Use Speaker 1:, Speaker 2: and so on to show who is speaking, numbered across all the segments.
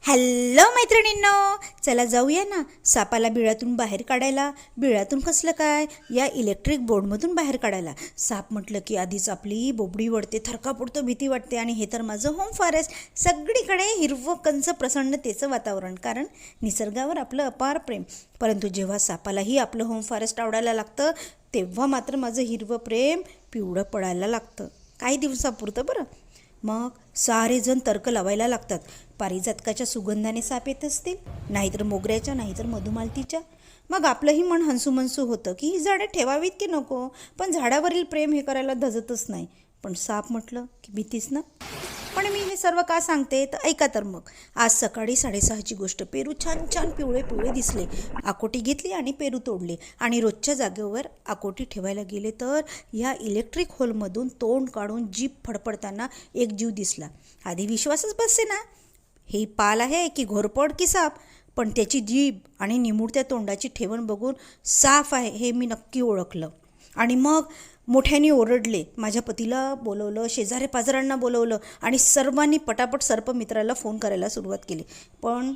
Speaker 1: Hello मैत्रिणींनो, चला जाऊया ना सापाला बिळातून बाहेर काढायला. बिळातून कसलं काय, या इलेक्ट्रिक बोर्डमधून बाहेर काढायला. साप म्हटलं की आधीच आपली बोबडी वळते, थरका पडतो, भीती वाटते. आणि हे तर माझं होम फॉरेस्ट, सगळीकडे हिरवं कंच प्रसन्नतेचं वातावरण, कारण निसर्गावर आपलं अपार प्रेम. परंतु जेव्हा सापालाही आपलं होम फॉरेस्ट आवडायला लागतं, तेव्हा मात्र माझं हिरवं प्रेम पिवळं पडायला लागतं. काही दिवसापुरतं बरं. मग सारेजण तर्क लावायला लागतात. पारिजातकाच्या सुगंधाने साप येत असतील, नाहीतर मोगऱ्याच्या, नाहीतर मधुमालतीच्या. मग आपलंही मन हंसूमनसू होतं की ही झाडं ठेवावीत की नको. पण झाडावरील प्रेम हे करायला धजतच नाही. पण साप म्हटलं की भीतीच ना. पण मी हे सर्व का सांगते तर ऐका तर मग. आज सकाळी 6:30ची गोष्ट. पेरू छान छान पिवळे पिवळे दिसले. आकोटी घेतली आणि पेरू तोडले आणि रोजच्या जागेवर आकोटी ठेवायला गेले तर ह्या इलेक्ट्रिक होलमधून तोंड काढून जीभ फडफडताना एक जीव दिसला. आधी विश्वासच बसे ना, ही पाल आहे की घोरपड की साप. पण त्याची जीभ आणि निमुळत्या तोंडाची ठेवण बघून साफ आहे हे मी नक्की ओळखलं. आणि मग मोठ्याने ओरडले. माझ्या पतीला बोलवलं, शेजारी पाजारांना बोलवलं आणि सर्वांनी पटापट सर्पमित्राला फोन करायला सुरुवात केली. पण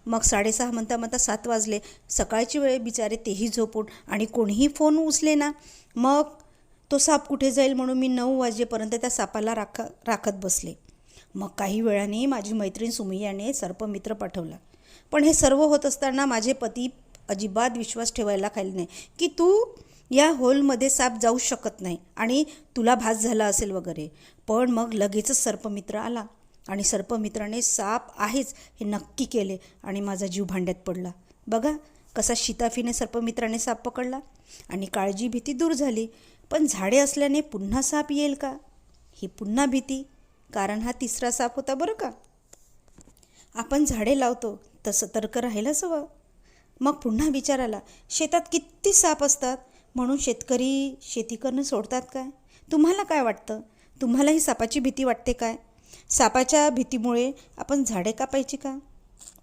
Speaker 1: मग 6:30 म्हणता म्हणता 7 वाजले. सकाळची वेळ, बिचारे तेही झोपून, आणि कोणीही फोन उचले ना. मग तो साप कुठे जाईल म्हणून मी 9 वाजेपर्यंत त्या सापाला राखत बसले. मग काही वेळाने माझी मैत्रीण सुमैयाने सर्पमित्र पाठवला. पण हे सर्व होत असताना माझे पती अजिबात विश्वास ठेवायला खाली नाही की तू या होलमध्ये साप जाऊ शकत नाही आणि तुला भास झाला असेल वगैरे. पण मग लगेचच सर्पमित्र आला आणि सर्पमित्राने साप आहेच हे नक्की केले आणि माझा जीव भांड्यात पडला. बघा कसा शिताफीने सर्पमित्राने साप पकडला आणि काळजी भीती दूर झाली. पण झाडे असल्याने पुन्हा साप येईल का, ही पुन्हा भीती. कारण हा तिसरा साप होता बरं का. आपण झाडे लावतो तसं तर्क राहायलाच हवं. मग पुन्हा विचार आला, शेतात किती साप असतात म्हणून शेतकरी शेती करणं सोडतात काय. तुम्हाला काय वाटतं, तुम्हालाही सापाची भीती वाटते काय? सापाच्या भीतीमुळे आपण झाडे कापायची का?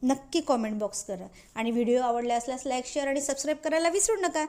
Speaker 1: नक्की कॉमेंट बॉक्स करा. आणि व्हिडिओ आवडला असल्यास लाईक, शेअर आणि सबस्क्राईब करायला विसरू नका.